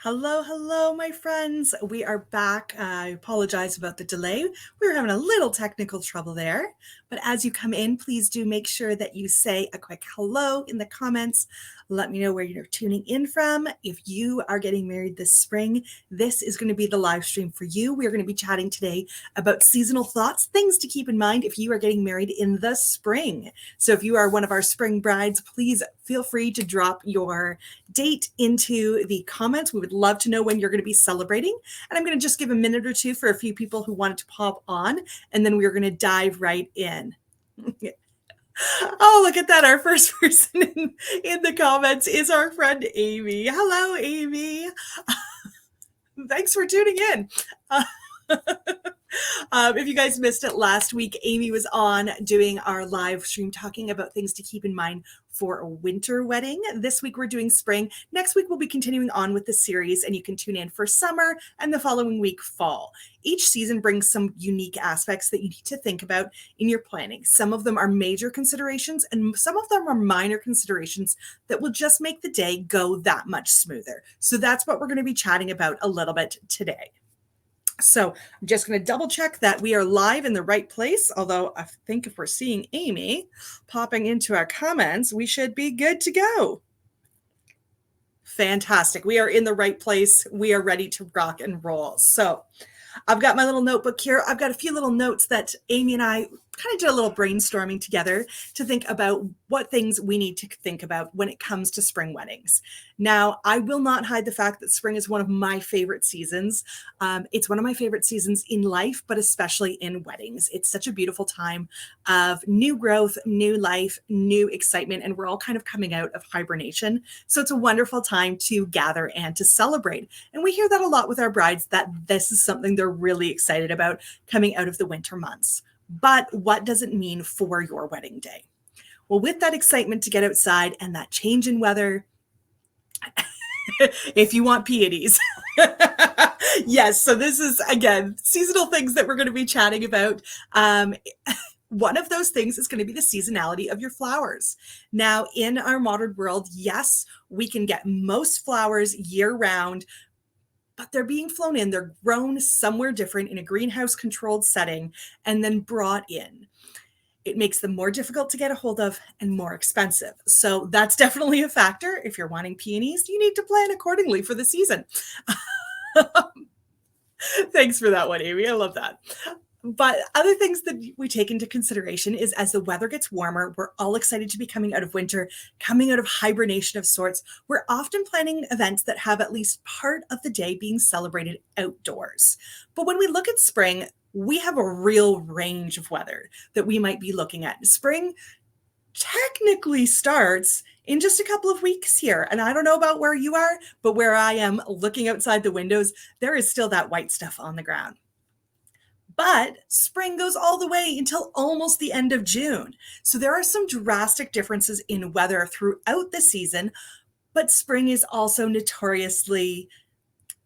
Hello, hello, my friends. We are back. I apologize about the delay. We were having a little technical trouble there. But as you come in, please do make sure that you say a quick hello in the comments. Let me know where you're tuning in from. If you are getting married this spring, this is going to be the live stream for you. We're going to be chatting today about seasonal thoughts, things to keep in mind if you are getting married in the spring. So if you are one of our spring brides, please feel free to drop your date into the comments. We would love to know when you're going to be celebrating. And I'm going to just give a minute or two for a few people who wanted to pop on, and then we're going to dive right in. Oh, look at that. Our first person in the comments is our friend Amy. Hello, Amy. Thanks for tuning in. If you guys missed it last week, Amy was on doing our live stream talking about things to keep in mind for a winter wedding. This week we're doing spring. Next week we'll be continuing on with the series, and you can tune in for summer and the following week fall. Each season brings some unique aspects that you need to think about in your planning. Some of them are major considerations, and some of them are minor considerations that will just make the day go that much smoother. So that's what we're going to be chatting about a little bit today. So I'm just going to double check that we are live in the right place. Although I think if we're seeing Amy popping into our comments, we should be good to go. Fantastic. We are in the right place. We are ready to rock and roll. So I've got my little notebook here. I've got a few little notes that Amy and I kind of did a little brainstorming together to think about what things we need to think about when it comes to spring weddings. Now, I will not hide the fact that spring is one of my favorite seasons. It's one of my favorite seasons in life, but especially in weddings. It's such a beautiful time of new growth, new life, new excitement, and we're all kind of coming out of hibernation. So it's a wonderful time to gather and to celebrate. And we hear that a lot with our brides, that this is something they're really excited about coming out of the winter months. But what does it mean for your wedding day? Well, with that excitement to get outside and that change in weather, if you want peonies. Yes, so this is, again, seasonal things that we're going to be chatting about. One of those things is going to be the seasonality of your flowers. Now, in our modern world, yes, we can get most flowers year round, but they're being flown in. They're grown somewhere different in a greenhouse controlled setting and then brought in. It makes them more difficult to get a hold of and more expensive. So that's definitely a factor. If you're wanting peonies, you need to plan accordingly for the season. Thanks for that one, Amy. I love that. But other things that we take into consideration is as the weather gets warmer, we're all excited to be coming out of winter, coming out of hibernation of sorts. We're often planning events that have at least part of the day being celebrated outdoors. But when we look at spring, we have a real range of weather that we might be looking at. Spring technically starts in just a couple of weeks here. And I don't know about where you are, but where I am looking outside the windows, there is still that white stuff on the ground. But spring goes all the way until almost the end of June. So there are some drastic differences in weather throughout the season, but spring is also notoriously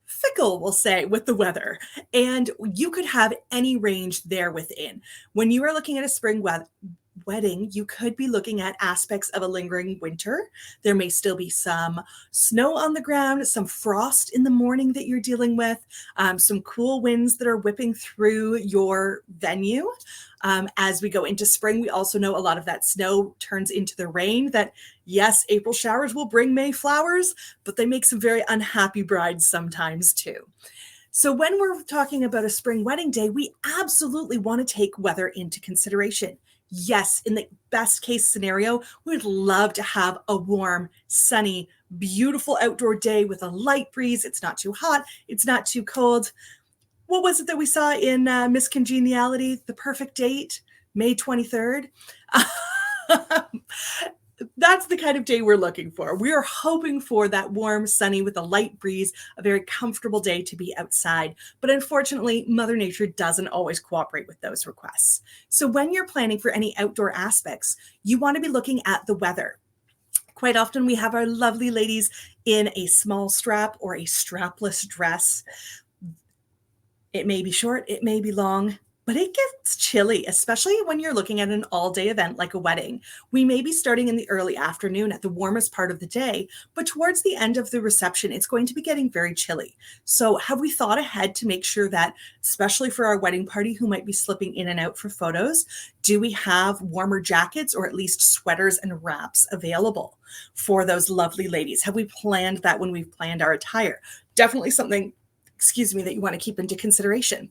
fickle, we'll say, with the weather. And you could have any range there within. When you are looking at a spring wedding, you could be looking at aspects of a lingering winter. There may still be some snow on the ground, some frost in the morning that you're dealing with, some cool winds that are whipping through your venue. As we go into spring, we also know a lot of that snow turns into the rain. That, yes, April showers will bring May flowers, but they make some very unhappy brides sometimes too. So when we're talking about a spring wedding day, we absolutely want to take weather into consideration. Yes, in the best case scenario, we would love to have a warm, sunny, beautiful outdoor day with a light breeze. It's not too hot. It's not too cold. What was it that we saw in Miss Congeniality, The Perfect Date, May 23rd? That's the kind of day we're looking for. We are hoping for that warm, sunny, with a light breeze, a very comfortable day to be outside. But unfortunately, Mother Nature doesn't always cooperate with those requests. So when you're planning for any outdoor aspects, you want to be looking at the weather. Quite often we have our lovely ladies in a small strap or a strapless dress. It may be short, it may be long, But it gets chilly, especially when you're looking at an all-day event like a wedding. We may be starting in the early afternoon at the warmest part of the day, but towards the end of the reception, it's going to be getting very chilly. So have we thought ahead to make sure that, especially for our wedding party who might be slipping in and out for photos, do we have warmer jackets or at least sweaters and wraps available for those lovely ladies? Have we planned that when we've planned our attire? Definitely something, excuse me, that you want to keep into consideration.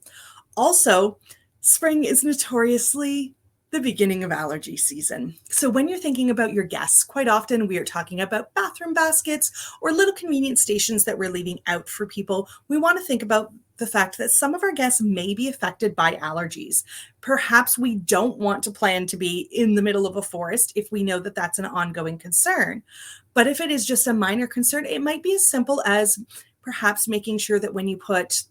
Also, spring is notoriously the beginning of allergy season. So when you're thinking about your guests, quite often we are talking about bathroom baskets or little convenience stations that we're leaving out for people. We want to think about the fact that some of our guests may be affected by allergies. Perhaps we don't want to plan to be in the middle of a forest if we know that that's an ongoing concern. But if it is just a minor concern, it might be as simple as perhaps making sure that when you put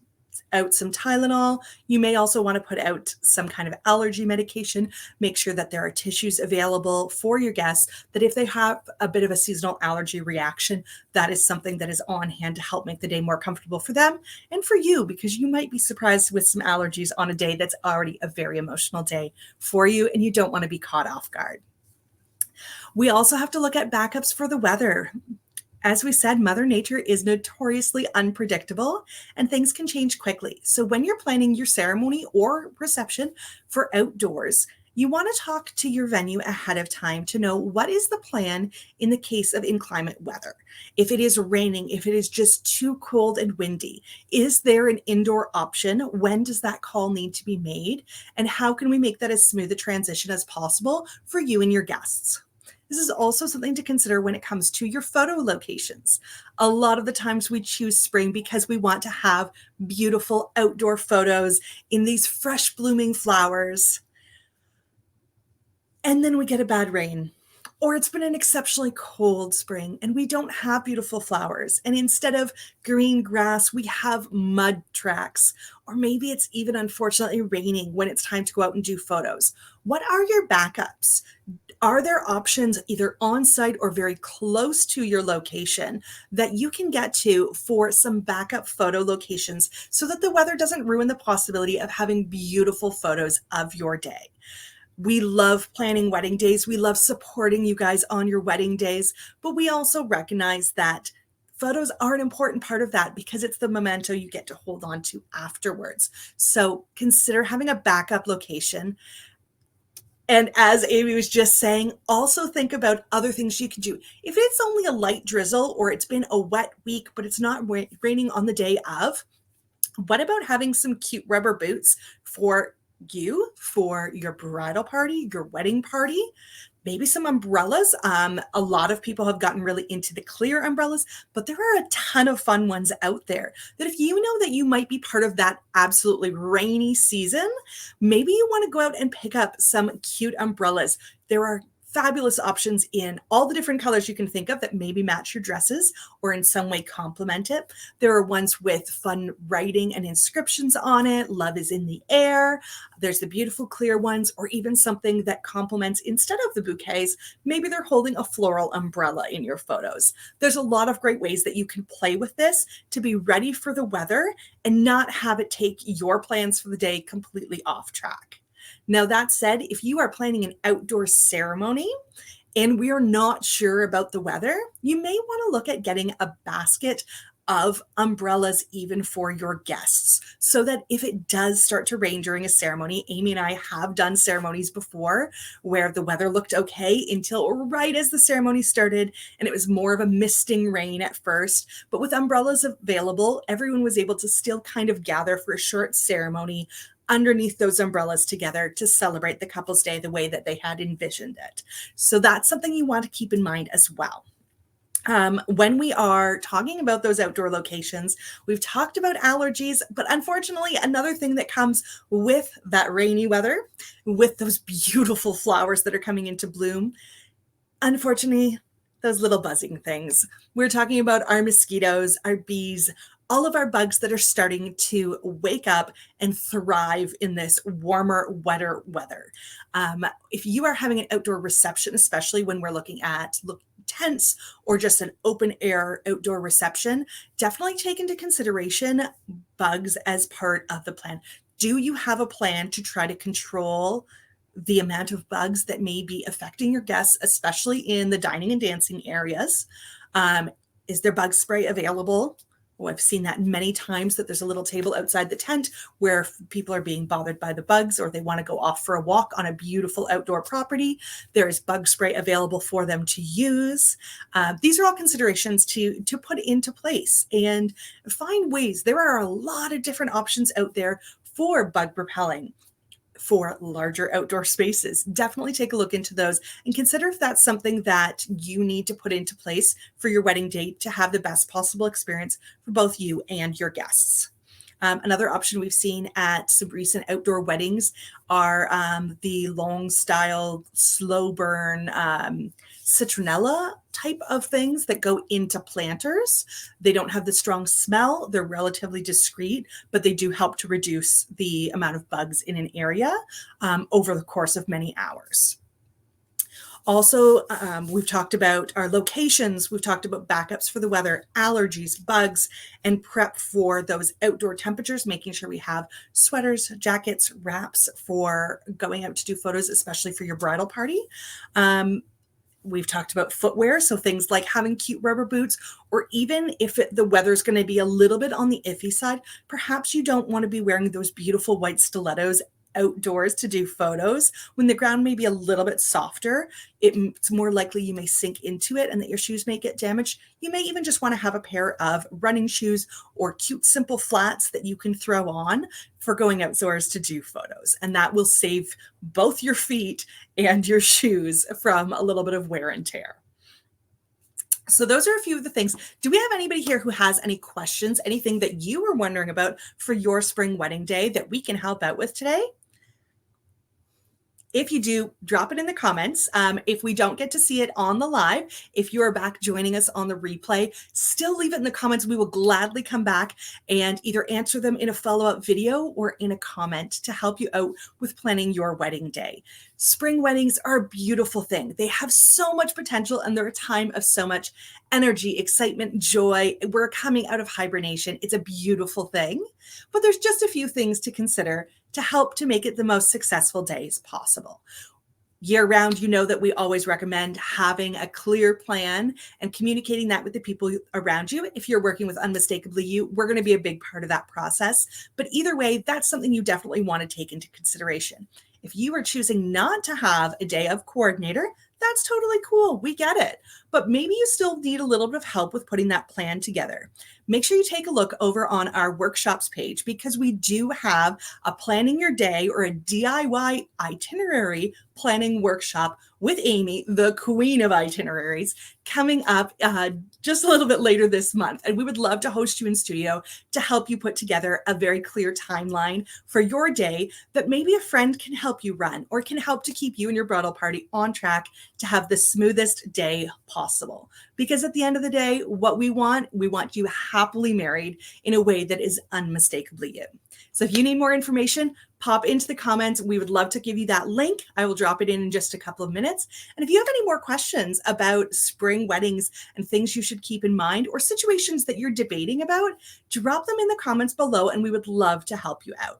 out some Tylenol. You may also want to put out some kind of allergy medication. Make sure that there are tissues available for your guests, that if they have a bit of a seasonal allergy reaction, that is something that is on hand to help make the day more comfortable for them and for you, because you might be surprised with some allergies on a day that's already a very emotional day for you, and you don't want to be caught off guard. We also have to look at backups for the weather. As we said, Mother Nature is notoriously unpredictable and things can change quickly. So when you're planning your ceremony or reception for outdoors, you want to talk to your venue ahead of time to know what is the plan in the case of inclement weather. If it is raining, if it is just too cold and windy, is there an indoor option? When does that call need to be made? And how can we make that as smooth a transition as possible for you and your guests? This is also something to consider when it comes to your photo locations. A lot of the times we choose spring because we want to have beautiful outdoor photos in these fresh blooming flowers. And then we get a bad rain. Or it's been an exceptionally cold spring and we don't have beautiful flowers. And instead of green grass, we have mud tracks. Or maybe it's even unfortunately raining when it's time to go out and do photos. What are your backups? Are there options either on site or very close to your location that you can get to for some backup photo locations so that the weather doesn't ruin the possibility of having beautiful photos of your day? We love planning wedding days. We love supporting you guys on your wedding days, but we also recognize that photos are an important part of that because it's the memento you get to hold on to afterwards. So consider having a backup location. And as Amy was just saying, also think about other things you can do. If it's only a light drizzle or it's been a wet week, but it's not raining on the day of, what about having some cute rubber boots for you, for your bridal party, your wedding party? Maybe some umbrellas. A lot of people have gotten really into the clear umbrellas, but there are a ton of fun ones out there that if you know that you might be part of that absolutely rainy season, maybe you want to go out and pick up some cute umbrellas. There are fabulous options in all the different colors you can think of that maybe match your dresses or in some way complement it. There are ones with fun writing and inscriptions on it. Love is in the air. There's the beautiful clear ones, or even something that complements, instead of the bouquets, maybe they're holding a floral umbrella in your photos. There's a lot of great ways that you can play with this to be ready for the weather and not have it take your plans for the day completely off track. Now, that said, if you are planning an outdoor ceremony and we are not sure about the weather, you may want to look at getting a basket of umbrellas even for your guests, so that if it does start to rain during a ceremony, Amy and I have done ceremonies before where the weather looked okay until right as the ceremony started, and it was more of a misting rain at first. But with umbrellas available, everyone was able to still kind of gather for a short ceremony underneath those umbrellas together to celebrate the couple's day the way that they had envisioned it. So that's something you want to keep in mind as well. When we are talking about those outdoor locations, we've talked about allergies, but unfortunately, another thing that comes with that rainy weather, with those beautiful flowers that are coming into bloom, unfortunately, those little buzzing things. We're talking about our mosquitoes, our bees, all of our bugs that are starting to wake up and thrive in this warmer, wetter weather. If you are having an outdoor reception, especially when we're looking at tents or just an open air outdoor reception, definitely take into consideration bugs as part of the plan. Do you have a plan to try to control the amount of bugs that may be affecting your guests, especially in the dining and dancing areas? Is there bug spray available? Oh, I've seen that many times, that there's a little table outside the tent where people are being bothered by the bugs, or they want to go off for a walk on a beautiful outdoor property. There is bug spray available for them to use. These are all considerations to put into place and find ways. There are a lot of different options out there for bug repelling for larger outdoor spaces. Definitely take a look into those and consider if that's something that you need to put into place for your wedding date to have the best possible experience for both you and your guests. Another option we've seen at some recent outdoor weddings are the long style, slow burn citronella type of things that go into planters. They don't have the strong smell. They're relatively discreet, but they do help to reduce the amount of bugs in an area over the course of many hours. Also, we've talked about our locations. We've talked about backups for the weather, allergies, bugs, and prep for those outdoor temperatures, making sure we have sweaters, jackets, wraps for going out to do photos, especially for your bridal party. We've talked about footwear, so things like having cute rubber boots, or even if the weather's going to be a little bit on the iffy side, perhaps you don't want to be wearing those beautiful white stilettos outdoors to do photos. When the ground may be a little bit softer, it's more likely you may sink into it and that your shoes may get damaged. You may even just want to have a pair of running shoes or cute, simple flats that you can throw on for going outdoors to do photos. And that will save both your feet and your shoes from a little bit of wear and tear. So those are a few of the things. Do we have anybody here who has any questions, anything that you were wondering about for your spring wedding day that we can help out with today? If you do, drop it in the comments. If we don't get to see it on the live, if you are back joining us on the replay, still leave it in the comments. We will gladly come back and either answer them in a follow-up video or in a comment to help you out with planning your wedding day. Spring weddings are a beautiful thing. They have so much potential, and they're a time of so much energy, excitement, joy. We're coming out of hibernation. It's a beautiful thing, but there's just a few things to consider to help to make it the most successful days possible. Year round, you know that we always recommend having a clear plan and communicating that with the people around you. If you're working with Unmistakably You, we're going to be a big part of that process. But either way, that's something you definitely want to take into consideration. If you are choosing not to have a day of coordinator, that's totally cool. We get it. But maybe you still need a little bit of help with putting that plan together. Make sure you take a look over on our workshops page, because we do have a planning your day or a DIY itinerary planning workshop with Amy, the queen of itineraries, coming up just a little bit later this month. And we would love to host you in studio to help you put together a very clear timeline for your day that maybe a friend can help you run, or can help to keep you and your bridal party on track to have the smoothest day possible. Because at the end of the day, what we want you happily married in a way that is unmistakably you. So if you need more information, pop into the comments. We would love to give you that link. I will drop it in just a couple of minutes. And if you have any more questions about spring weddings and things you should keep in mind, or situations that you're debating about, drop them in the comments below, and we would love to help you out.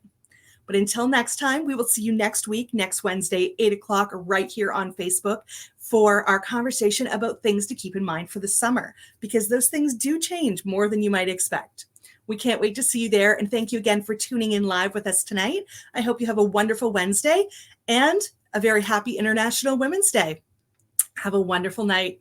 But until next time, we will see you next week, next Wednesday, 8 o'clock, right here on Facebook, for our conversation about things to keep in mind for the summer, because those things do change more than you might expect. We can't wait to see you there. And thank you again for tuning in live with us tonight. I hope you have a wonderful Wednesday and a very happy International Women's Day. Have a wonderful night.